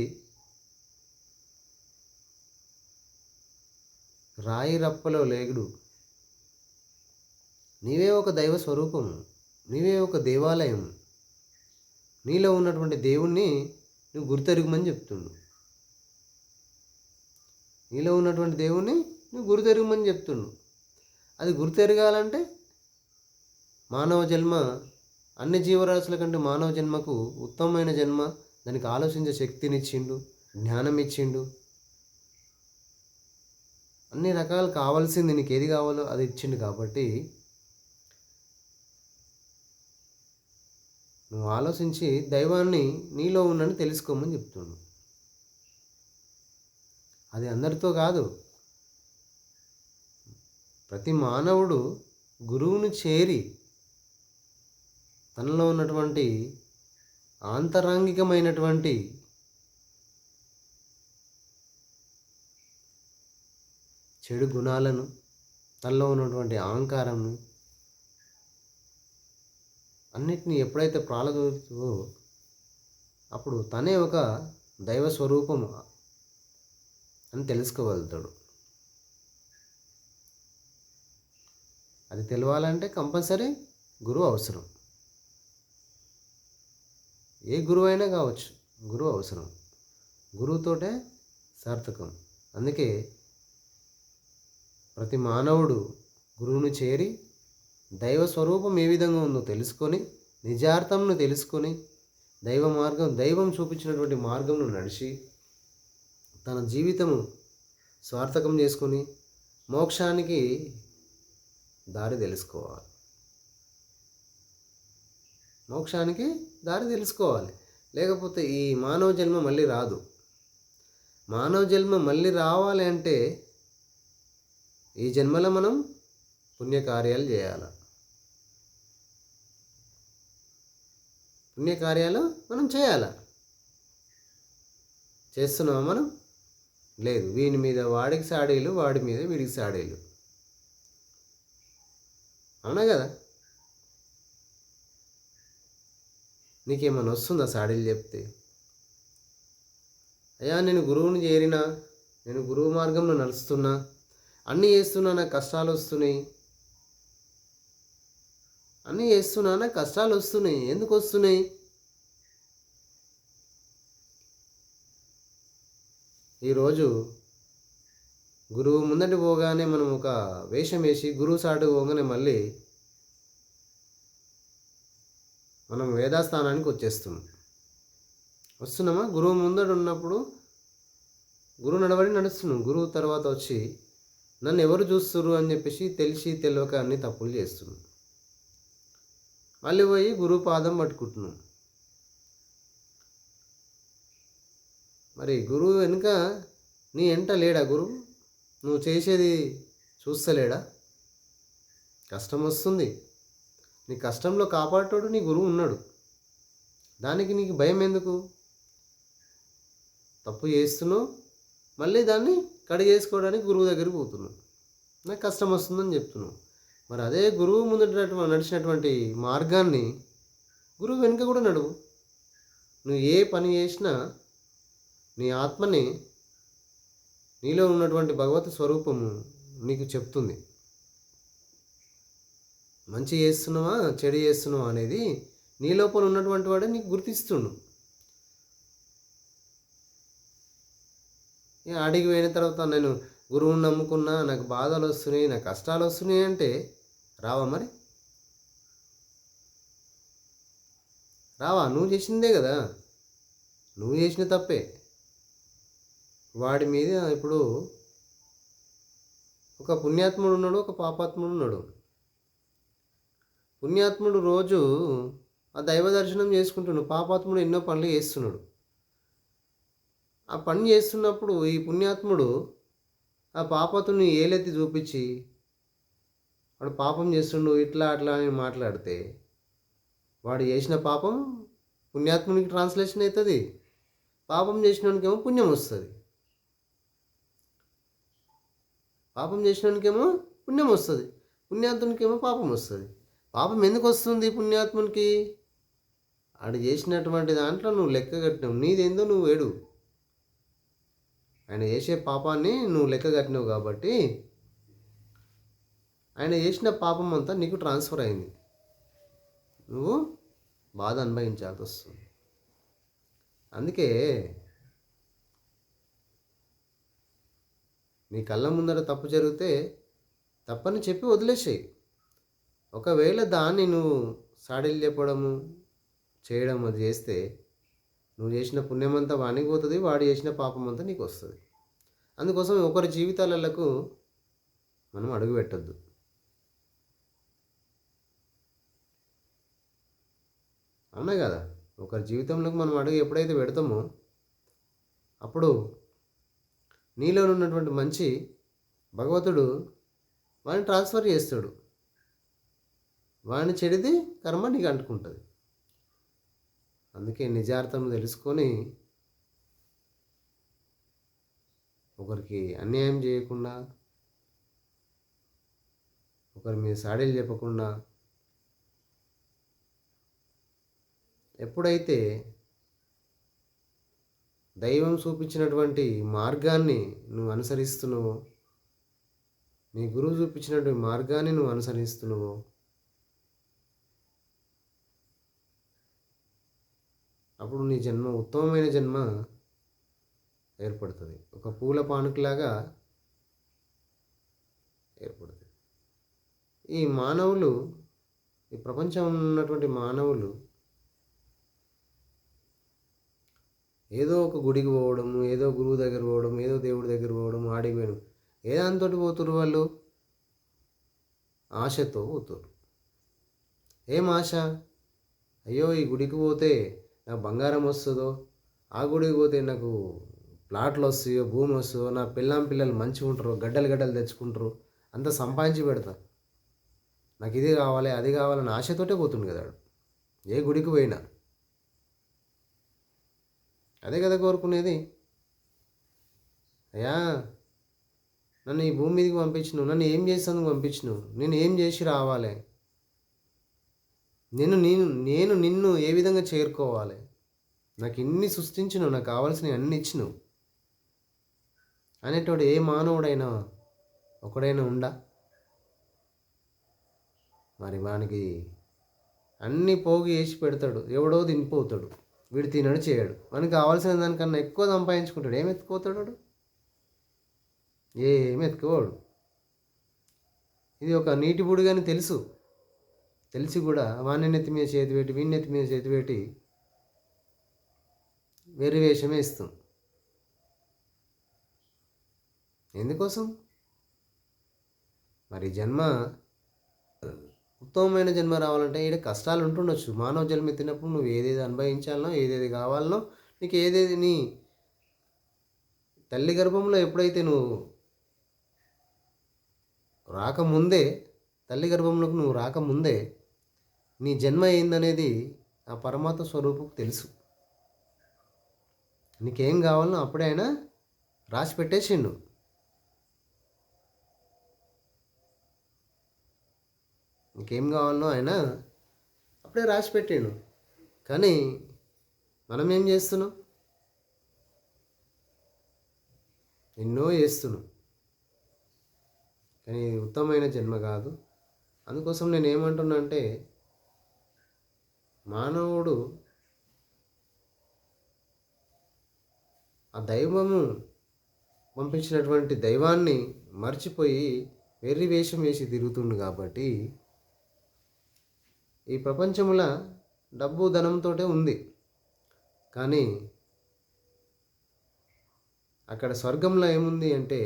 రాయి రప్పలో లేగుడు. నీవే ఒక దైవ స్వరూపము, నీవే ఒక దేవాలయం. నీలో ఉన్నటువంటి దేవుణ్ణి నువ్వు గుర్తెరుగుమని చెప్తుండు. నీలో ఉన్నటువంటి దేవుణ్ణి నువ్వు గుర్తెరుగుమని చెప్తుండు. అది గుర్తెరగాలంటే మానవ జన్మ అన్ని జీవరాశుల కంటే మానవ జన్మకు ఉత్తమమైన జన్మ. దానికి ఆలోచించే శక్తినిచ్చిండు, జ్ఞానం ఇచ్చిండు, అన్ని రకాలు కావాల్సింది నీకు ఏది కావాలో అది ఇచ్చిండు. కాబట్టి నువ్వు ఆలోచించి దైవాన్ని నీలో ఉన్నని తెలుసుకోమని చెప్తుండు. అది అందరితో కాదు, ప్రతి మానవుడు గురువుని చేరి తనలో ఉన్నటువంటి ఆంతరంగికమైనటువంటి చెడు గుణాలను, తనలో ఉన్నటువంటి అహంకారాన్ని అన్నిటినీ ఎప్పుడైతే ప్రాలదోరుతుందో అప్పుడు తనే ఒక దైవ స్వరూపం అని తెలుసుకోగలుగుతాడు. అది తెలవాలంటే కంపల్సరీ గురువు అవసరం. ఏ గురువు అయినా కావచ్చు, గురువు అవసరం. గురువుతోటే సార్థకం. అందుకే ప్రతి మానవుడు గురువును చేరి దైవ స్వరూపం ఏ విధంగా ఉందో తెలుసుకొని, నిజార్థంను తెలుసుకొని, దైవం చూపించినటువంటి మార్గంలో నడిచి తన జీవితము స్వార్థకం చేసుకొని మోక్షానికి దారి తెలుసుకోవాలి. మోక్షానికి దారి తెలుసుకోవాలి. లేకపోతే ఈ మానవ జన్మ మళ్ళీ రాదు. మానవ జన్మ మళ్ళీ రావాలి అంటే ఈ జన్మలో మనం పుణ్యకార్యాలు చేయాలి. పుణ్యకార్యాలు మనం చేయాలి. చేస్తున్నామా మనం? లేదు. వీని మీద వాడికి సాడీలు, వాడి మీద వీడికి సాడీలు. అవునా కదా? నీకేమైనా వస్తుందా సాడీలు చెప్తే? అయ్యా నేను గురువుని చేరినా, నేను గురువు మార్గంలో నడుస్తున్నా, అన్నీ చేస్తున్నా, నాకు కష్టాలు వస్తున్నాయి, అన్నీ చేస్తున్నా, నాకు కష్టాలు వస్తున్నాయి. ఎందుకు వస్తున్నాయి? ఈరోజు గురువు ముందటి పోగానే మనం ఒక వేషం వేసి గురువు సాటు పోగానే మళ్ళీ మనం వేదాస్థానానికి వస్తున్నామా? గురువు ముందట ఉన్నప్పుడు గురువు నడవడి నడుస్తున్నాం. గురువు తర్వాత వచ్చి నన్ను ఎవరు చూస్తున్నారు అని చెప్పేసి తెలిసి తెలియక అన్ని తప్పులు చేస్తున్నాం. మళ్ళీ పోయి గురువు పాదం పట్టుకుంటున్నాం. మరి గురువు వెనుక నీ ఎంట లేడా గురువు? నువ్వు చేసేది చూస్తలేడా? కష్టం వస్తుంది, నీ కష్టంలో కాపాడేటోడు నీ గురువు ఉన్నాడు. దానికి నీకు భయం ఎందుకు? తప్పు చేస్తున్నావు, మళ్ళీ దాన్ని కడిగేసుకోవడానికి గురువు దగ్గరికి పోతున్నావు. నాకు కష్టం వస్తుందని చెప్తున్నావు. మరి అదే గురువు ముందట నడిచినటువంటి మార్గాన్ని గురువు వెనుక కూడా నడువు. నువ్వు ఏ పని చేసినా నీ ఆత్మని, నీలో ఉన్నటువంటి భగవత్ స్వరూపము నీకు చెప్తుంది. మంచి చేస్తున్నావా చెడు చేస్తున్నావా అనేది నీ లోపల ఉన్నటువంటి వాడే నీకు గుర్తిస్తుండు. ఆడికి పోయిన తర్వాత నేను గురువుని నమ్ముకున్నా, నాకు బాధలు వస్తున్నాయి, నాకు కష్టాలు వస్తున్నాయి అంటే రావా? మరి రావా? నువ్వు చేసిందే కదా, నువ్వు చేసిన తప్పే. వాడి మీద ఇప్పుడు ఒక పుణ్యాత్ముడు ఉన్నాడు, ఒక పాపాత్ముడు ఉన్నాడు. పుణ్యాత్ముడు రోజు ఆ దైవ దర్శనం చేసుకుంటున్నాడు, పాపాత్ముడు ఎన్నో పనులు చేస్తున్నాడు. ఆ పని చేస్తున్నప్పుడు ఈ పుణ్యాత్ముడు ఆ పాపతుని ఏలెత్తి చూపించి వాడు పాపం చేస్తుండు ఇట్లా అట్లా అని మాట్లాడితే వాడు చేసిన పాపం పుణ్యాత్మునికి ట్రాన్స్లేషన్ అవుతుంది, పాపం చేసినోనికేమో పుణ్యం వస్తుంది. పాపం చేసినోనికేమో పుణ్యం వస్తుంది, పుణ్యాత్మునికేమో పాపం వస్తుంది. పాపం ఎందుకు వస్తుంది పుణ్యాత్మునికి? ఆడు చేసినటువంటి దాంట్లో నువ్వు లెక్క కట్టినావు, నీదేందో నువ్వు ఏడు. ఆయన చేసే పాపాన్ని నువ్వు లెక్క కట్టినావు కాబట్టి ఆయన చేసిన పాపం అంతా నీకు ట్రాన్స్ఫర్ అయింది, నువ్వు బాధ అనుభవించాల్సి వస్తుంది. అందుకే నీ కళ్ళ ముందర తప్పు జరిగితే తప్పని చెప్పి వదిలేసేయి. ఒకవేళ దాన్ని నువ్వు సాడీలు చెప్పడము చేయడం అది చేస్తే నువ్వు చేసిన పుణ్యమంతా వానికి పోతుంది, వాడు చేసిన పాపం అంతా నీకు వస్తుంది. అందుకోసం ఒకరి జీవితాలకు మనం అడుగు పెట్టద్దు. అవునా కదా? ఒకరి జీవితంలోకి మనం అడుగు ఎప్పుడైతే పెడతామో అప్పుడు నీలో ఉన్నటువంటి మంచి భగవంతుడు వాడిని ట్రాన్స్ఫర్ చేస్తాడు. వాడిని చెడిది కర్మ నీకు అంటుకుంటుంది. అందుకే నిజార్థం తెలుసుకొని ఒకరికి అన్యాయం చేయకుండా, ఒకరి మీద సాడీలు చెప్పకుండా, ఎప్పుడైతే దైవం చూపించినటువంటి మార్గాన్ని నువ్వు అనుసరిస్తున్నావో, నీ గురువు చూపించినటువంటి మార్గాన్ని నువ్వు అనుసరిస్తున్నావో అప్పుడు నీ జన్మ ఉత్తమమైన జన్మ ఏర్పడుతుంది. ఒక పూల పానుకలాగా ఏర్పడుతుంది. ఈ మానవులు, ఈ ప్రపంచంలో ఉన్నటువంటి మానవులు ఏదో ఒక గుడికి పోవడం, ఏదో గురువు దగ్గర పోవడం, ఏదో దేవుడి దగ్గర పోవడం, ఆడికి పోవడం, ఏ దాంతో పోతురు వాళ్ళు? ఆశతో పోతురు. ఏం ఆశ? అయ్యో ఈ గుడికి పోతే నాకు బంగారం వస్తుందో, ఆ గుడికి పోతే నాకు ప్లాట్లు వస్తాయో, భూమి వస్తుందో, నా పిల్లలు మంచిగా ఉంటారు, గడ్డలు తెచ్చుకుంటారు, అంతా సంపాదించి పెడతా, నాకు ఇది కావాలి అది కావాలని ఆశతోటే పోతుంది కదా. ఏ గుడికి పోయినా అదే కదా కోరుకునేది. అయ్యా నన్ను ఈ భూమి మీదకి పంపించినావు, నన్ను ఏం చేసేందుకు పంపించినావు, నేను ఏం చేసి రావాలి, నేను నిన్ను ఏ విధంగా చేరుకోవాలి, నాకు ఇన్ని సృష్టించినావు, నాకు కావాల్సినవి అన్ని ఇచ్చినావు, అనేటోడు ఏ మానవుడైనా ఒకడైనా ఉండా? మరి వానికి అన్నీ పోగు వేసి పెడతాడు, ఎవడో తినిపోతాడు, వీడు తినడు చేయడు, మనకి కావాల్సిన దానికన్నా ఎక్కువ సంపాదించుకుంటాడు. ఏం ఎత్తుకుపోతాడు వాడు? ఏమి ఎత్తుకోవాడు. ఇది ఒక నీటి బుడిగని తెలిసి కూడా వాడిని నెత్తి మీద చేతి పెట్టి వీడిని నెత్తి మీద చేతి పెట్టి వెర్రి వేషమే ఇస్తాం. ఎందుకోసం? మరి జన్మ ఉత్తమమైన జన్మ రావాలంటే ఈడ కష్టాలు ఉంటుండొచ్చు. మానవ జన్మ ఎత్తినప్పుడు నువ్వు ఏదేది అనుభవించాలనో, ఏదేది కావాలనో, నీకు ఏదేది నీ తల్లి గర్భంలో ఎప్పుడైతే నువ్వు రాకముందే, తల్లి గర్భంలోకి నువ్వు రాకముందే నీ జన్మ ఏందనేది ఆ పరమాత్మ స్వరూపుకు తెలుసు. నీకేం కావాలనో అప్పుడే ఆయన రాసి పెట్టేసిండు. నీకేం కావాలనో ఆయన అప్పుడే రాసి పెట్టాడు. కానీ మనం ఏం చేస్తున్నాం? ఎన్నో చేస్తున్నాం, కానీ ఇది ఉత్తమమైన జన్మ కాదు. అందుకోసం నేను ఏమంటున్నా అంటే, మానవుడు ఆ దైవము పంపించినటువంటి దైవాన్ని మర్చిపోయి వెర్రి వేషం వేసి తిరుగుతుండు. కాబట్టి ఈ ప్రపంచంలో డబ్బు ధనంతో ఉంది, కానీ అక్కడ స్వర్గంలో ఏముంది అంటే,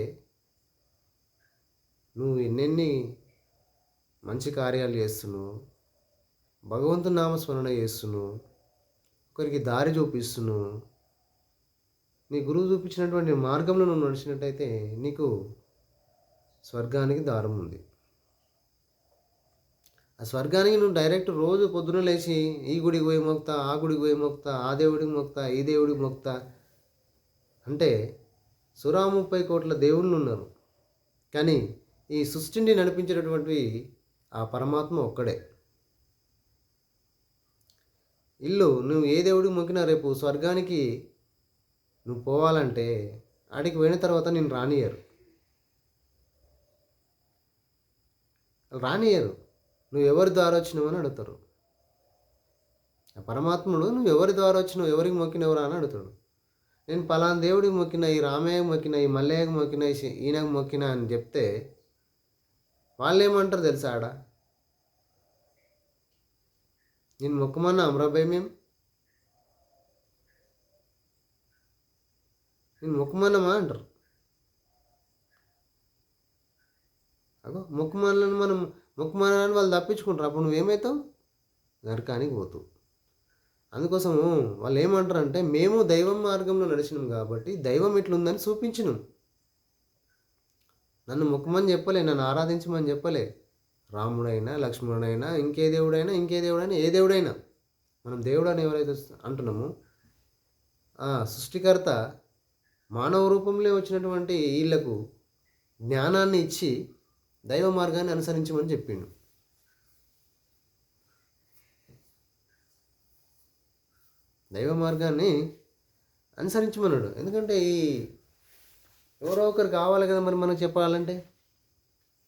నువ్వు ఎన్నెన్ని మంచి కార్యాలు చేస్తున్నావు, భగవంతుని నామస్మరణ చేస్తున్నావు, ఒకరికి దారి చూపిస్తున్నావు, నీ గురువు చూపించినటువంటి మార్గంలో నువ్వు నడిచినట్టయితే నీకు స్వర్గానికి దారం ఉంది. ఆ స్వర్గానికి నువ్వు డైరెక్ట్ రోజు పొద్దున లేచి ఈ గుడికి పోయి మొక్తా, ఆ గుడికి పోయి మొక్తా, ఆ దేవుడికి మొక్తా, ఈ దేవుడికి మొక్తా అంటే 130 కోట్ల దేవుళ్ళు ఉన్నారు, కానీ ఈ సృష్టిని నడిపించేటటువంటి ఆ పరమాత్మ ఒక్కడే. నువ్వు ఏ దేవుడికి మొక్కినా రేపు స్వర్గానికి నువ్వు పోవాలంటే ఆడికి పోయిన తర్వాత నేను రానియరు. నువ్వు ఎవరి ద్వారా వచ్చినావు అని అడుగుతారు. ఆ పరమాత్ముడు నువ్వు ఎవరి ద్వారా వచ్చినావు, ఎవరికి మొక్కినవరా అని అడుగుతాడు. నేను పలానా దేవుడికి మొక్కిన, ఈ రామయ్యకి మొక్కిన, ఈ మల్లయ్యకి మొక్కిన, ఈయనకు మొక్కిన అని చెప్తే వాళ్ళు ఏమంటారు తెలుసా? నేను మొక్కమన్నా అమరాబాయ్, నేను మొక్కమన్నామా అంటారు. మొక్కమల్లని మనం మొక్కమని వాళ్ళు తప్పించుకుంటారు. అప్పుడు నువ్వేమవుతావు? నరకానికి పోతావు. అందుకోసం వాళ్ళు ఏమంటారంటే, మేము దైవం మార్గంలో నడిచినాం కాబట్టి దైవం ఇట్లుందని చూపించినాం. నన్ను మొక్కమని చెప్పలే, నన్ను ఆరాధించమని చెప్పలే. రాముడైనా, లక్ష్మణుడైనా, ఇంకే దేవుడైనా, ఏ దేవుడైనా మనం దేవుడు అని ఎవరైతే అంటున్నామో ఆ సృష్టికర్త మానవ రూపంలో వచ్చినటువంటి వీళ్లకు జ్ఞానాన్ని ఇచ్చి దైవ మార్గాన్ని అనుసరించమని చెప్పిండు. దైవ మార్గాన్ని అనుసరించమన్నాడు. ఎందుకంటే ఎవరో ఒకరు కావాలి కదా మరి మనకు చెప్పాలంటే.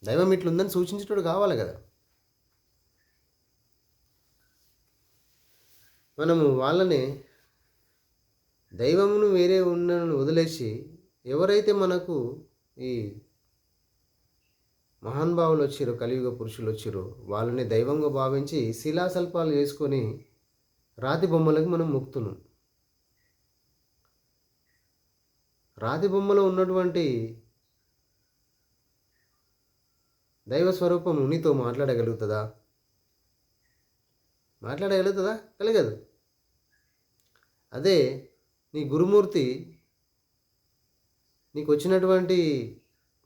దైవం ఇట్లుందని సూచించేటోడు కావాలి కదా. మనము వాళ్ళని దైవమును వేరే ఉన్నను వదిలేసి ఎవరైతే మనకు ఈ మహానుభావులు వచ్చారో, కలియుగ పురుషులు వచ్చారో వాళ్ళని దైవంగా భావించి శిలాశల్పాలు చేసుకొని రాతి బొమ్మలకు మనం మొక్కుతున్నాం. రాతి బొమ్మలో ఉన్నటువంటి దైవ స్వరూపం నీతో మాట్లాడగలుగుతుందా? కలగదు. అదే నీ గురుమూర్తి నీకు వచ్చినటువంటి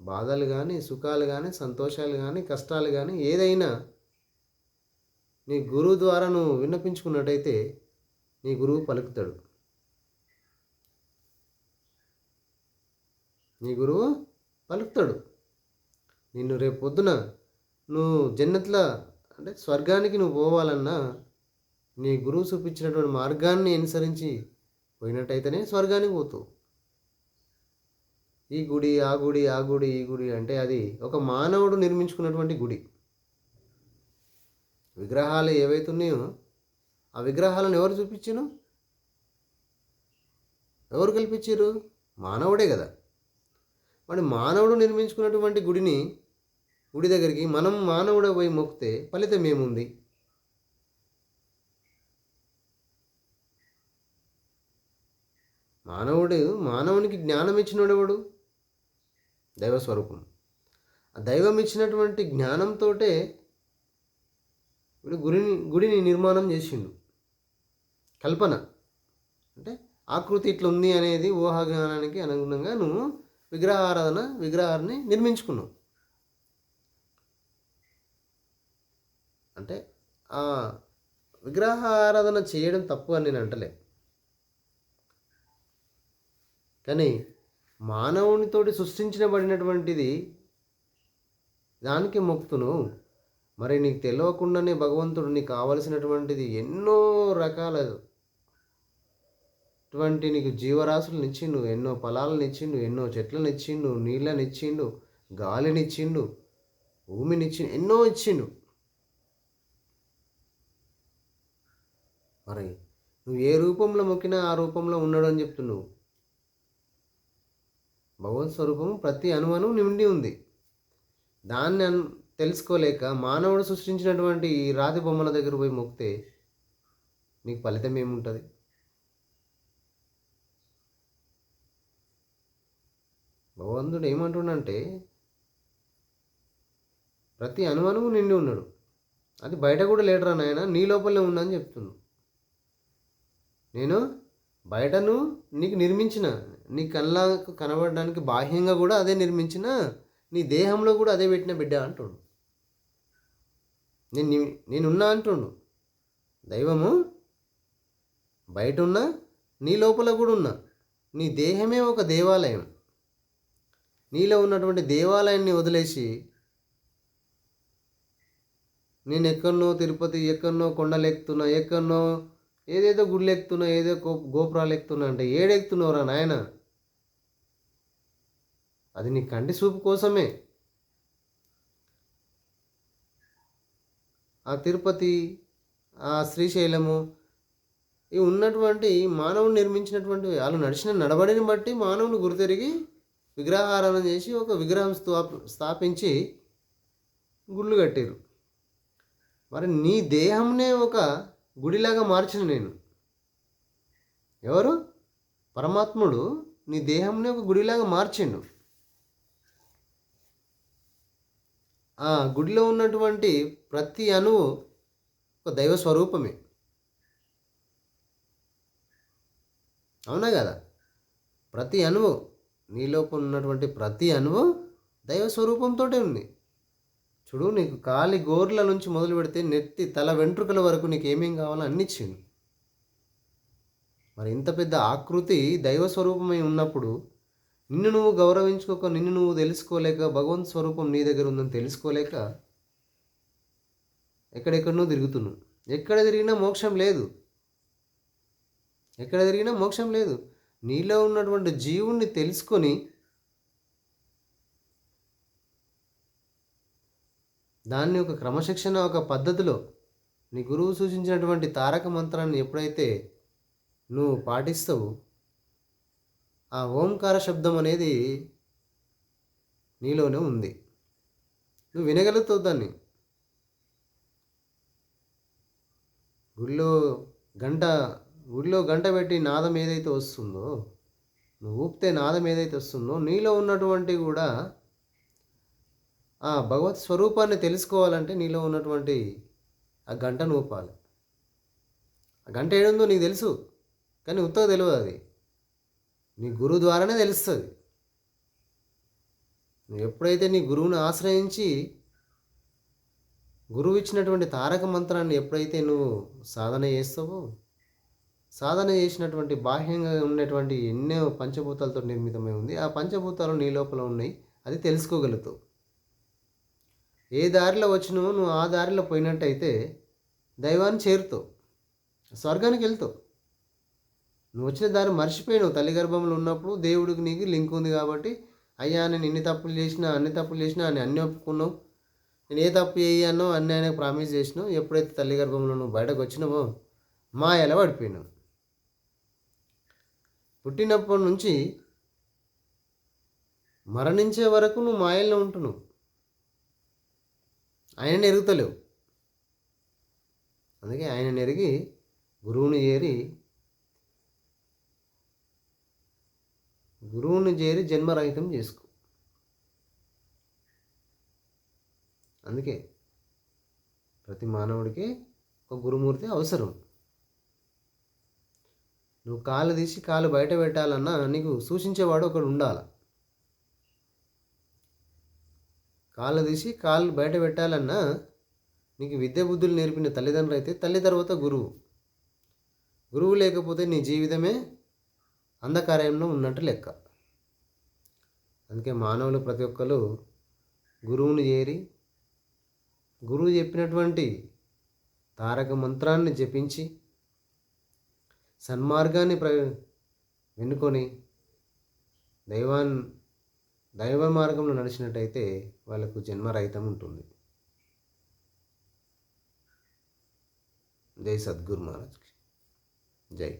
బాధలు కానీ, సుఖాలు కానీ, సంతోషాలు కానీ, కష్టాలు కానీ ఏదైనా నీ గురువు ద్వారా నువ్వు విన్నపించుకున్నట్టయితే నీ గురువు పలుకుతాడు. నిన్ను రేపు పొద్దున నువ్వు జన్నత్లా అంటే స్వర్గానికి నువ్వు పోవాలన్నా నీ గురువు చూపించినటువంటి మార్గాన్ని అనుసరించి పోయినట్టయితేనే స్వర్గానికి పోతావు. ఈ గుడి ఆ గుడి ఆ గుడి ఈ గుడి అంటే అది ఒక మానవుడు నిర్మించుకున్నటువంటి గుడి. విగ్రహాలు ఏవైతే ఉన్నాయో ఆ విగ్రహాలను ఎవరు చూపించారు? ఎవరు కల్పించారు? మానవుడే కదా. మరి మానవుడు నిర్మించుకున్నటువంటి గుడి దగ్గరికి మనం మానవుడే పోయి మొక్కితే ఫలితం ఏముంది? మానవునికి జ్ఞానం ఇచ్చినోడు ఎవడు? దైవస్వరూపం. ఆ దైవం ఇచ్చినటువంటి జ్ఞానంతో ఇప్పుడు గుడిని నిర్మాణం చేసిండు. కల్పన అంటే ఆకృతి ఇట్లా ఉంది అనేది ఊహాజ్ఞానానికి అనుగుణంగా నువ్వు విగ్రహాన్ని నిర్మించుకున్నావు. అంటే ఆ విగ్రహారాధన చేయడం తప్పు అని నేను అంటలే, కానీ మానవునితోటి సృష్టించబడినటువంటిది దానికి మొక్కుతున్నావు. మరి నీకు తెలియకుండానే భగవంతుడు నీకు కావలసినటువంటిది ఎన్నో రకాలటువంటి నీకు జీవరాశులను ఇచ్చిండు, ఎన్నో ఫలాలను ఇచ్చిండు, ఎన్నో చెట్లను ఇచ్చిండు, నీళ్ళని ఇచ్చిండు, గాలిని ఇచ్చిండు, భూమిని ఇచ్చిండు, ఎన్నో ఇచ్చిండు. మరి నువ్వు ఏ రూపంలో మొక్కినా ఆ రూపంలో ఉన్నాడు అని చెప్తున్నావు. భగవత్ స్వరూపము ప్రతి అణువను నిండి ఉంది. దాన్ని తెలుసుకోలేక మానవుడు సృష్టించినటువంటి ఈ రాతి బొమ్మల దగ్గర పోయి మొక్కితే నీకు ఫలితం ఏముంటుంది? భగవంతుడు ఏమంటుండంటే ప్రతి అణువణువు నిండి ఉన్నాడు, అది బయట కూడా లేడరా నాయన, నీ లోపలే ఉందని చెప్తున్నాడు. నేను బయటను నీకు నిర్మించిన, నీ కళ్ళకు కనబడడానికి బాహ్యంగా కూడా అదే నిర్మించిన, నీ దేహంలో కూడా అదే పెట్టిన బిడ్డ అంటుండు. నేనున్నా అంటుండు. దైవము బయట ఉన్నా, నీ లోపల కూడా ఉన్నా. నీ దేహమే ఒక దేవాలయం. నీలో ఉన్నటువంటి దేవాలయాన్ని వదిలేసి నేను ఎక్కడనో తిరుపతి, ఎక్కడనో కొండలు ఎక్కుతున్నా, ఎక్కడనో ఏదేదో గుళ్ళు ఎక్కుతున్నా, ఏదో గోపురాలు ఎక్కుతున్నా అంటే ఏడెక్కుతున్నావురా నాయన? అది నీ కంటి చూపు కోసమే. ఆ తిరుపతి, ఆ శ్రీశైలము, ఇవి ఉన్నటువంటి మానవుడు నిర్మించినటువంటి వాళ్ళు నడిచిన నడవడిని బట్టి మానవుని గుర్తెరిగి విగ్రహారాధన చేసి ఒక విగ్రహం స్థాపించి గుళ్ళు కట్టారు. మరి నీ దేహంనే ఒక గుడిలాగా మార్చిన నేను. ఎవరు? పరమాత్ముడు నీ దేహంనే ఒక గుడిలాగా మార్చిండు. ఆ గుడిలో ఉన్నటువంటి ప్రతి అణువు ఒక దైవ స్వరూపమే. అవునా కదా? ప్రతి అణువు, నీలోపల ఉన్నటువంటి ప్రతి అణువు దైవ స్వరూపంతో ఉంది. చూడు, నీకు కాలి గోర్ల నుంచి మొదలు పెడితే నెత్తి తల వెంట్రుకల వరకు నీకు ఏమేం కావాలో అన్ని ఇచ్చిండు. మరి ఇంత పెద్ద ఆకృతి దైవ స్వరూపమై ఉన్నప్పుడు నిన్ను నువ్వు గౌరవించుకోక, నిన్ను నువ్వు తెలుసుకోలేక, భగవంత్ స్వరూపం నీ దగ్గర ఉందని తెలుసుకోలేక ఎక్కడెక్కడనో తిరుగుతున్నావు. ఎక్కడ తిరిగినా మోక్షం లేదు. ఎక్కడ తిరిగినా మోక్షం లేదు. నీలో ఉన్నటువంటి జీవుణ్ణి తెలుసుకొని దాన్ని ఒక క్రమశిక్షణ, ఒక పద్ధతిలో నీ గురువు సూచించినటువంటి తారక మంత్రాన్ని ఎప్పుడైతే నువ్వు పాటిస్తావో ఆ ఓంకార శబ్దం అనేది నీలోనే ఉంది. నువ్వు వినగలుగుతావు దాన్ని. గుడిలో గంట పెట్టి నాదం ఏదైతే వస్తుందో, నువ్వు ఊపితే నాదం ఏదైతే వస్తుందో, నీలో ఉన్నటువంటి కూడా ఆ భగవత్ స్వరూపాన్ని తెలుసుకోవాలంటే నీలో ఉన్నటువంటి ఆ గంటను ఊపాలి. ఆ గంట ఏడుందో నీకు తెలుసు, కానీ ఉత్తగా తెలియదు. అది నీ గురువు ద్వారానే తెలుస్తుంది. నువ్వు ఎప్పుడైతే నీ గురువుని ఆశ్రయించి గురువు ఇచ్చినటువంటి తారక మంత్రాన్ని ఎప్పుడైతే నువ్వు సాధన చేస్తావో, సాధన చేసినటువంటి బాహ్యంగా ఉండేటువంటి ఎన్నో పంచభూతాలతో నిర్మితమై ఉంది. ఆ పంచభూతాలు నీ లోపల ఉన్నాయి, అది తెలుసుకోగలుగుతావు. ఏ దారిలో వచ్చినావో నువ్వు ఆ దారిలో పోయినట్టయితే దైవాన్ని చేరుతావు, స్వర్గానికి వెళ్తావు. నువ్వు వచ్చిన దారి మర్చిపోయినావు. తల్లి గర్భంలో ఉన్నప్పుడు దేవుడికి నీకు లింక్ ఉంది కాబట్టి అయ్యా నేను ఇన్ని తప్పులు చేసినా అన్ని తప్పులు చేసినా అని అన్నీ ఒప్పుకున్నావు, నేను ఏ తప్పు చేయను అన్నీ ఆయనకు ప్రామిస్ చేసినావు. ఎప్పుడైతే తల్లి గర్భంలో నువ్వు బయటకు వచ్చినావో మాయలా పడిపోయినావు. పుట్టినప్పటి నుంచి మరణించే వరకు నువ్వు మాయల్లో ఉంటున్నావు, ఆయనని ఎరుగుతలేవు. అందుకే ఆయనని ఎరిగి గురువుని చేరి జన్మరహితం చేసుకో. అందుకే ప్రతి మానవుడికి ఒక గురుమూర్తి అవసరం. నువ్వు కాలు తీసి కాలు బయట పెట్టాలన్నా నీకు సూచించేవాడు ఒకడు ఉండాలి. కాళ్ళు తీసి కాళ్ళు బయట పెట్టాలన్నా నీకు విద్య బుద్ధులు నేర్పిన తల్లిదండ్రులు అయితే తల్లి తర్వాత గురువు. గురువు లేకపోతే నీ జీవితమే అంధకారంలో ఉన్నట్టు లెక్క. అందుకే మానవులు ప్రతి ఒక్కరు గురువుని చేరి గురువు చెప్పినటువంటి తారక మంత్రాన్ని జపించి సన్మార్గాన్ని వెన్నుకొని దైవ మార్గంలో నడిచినట్టయితే వాళ్ళకు జన్మరహితం ఉంటుంది. జై సద్గురు మహారాజ్కి జై.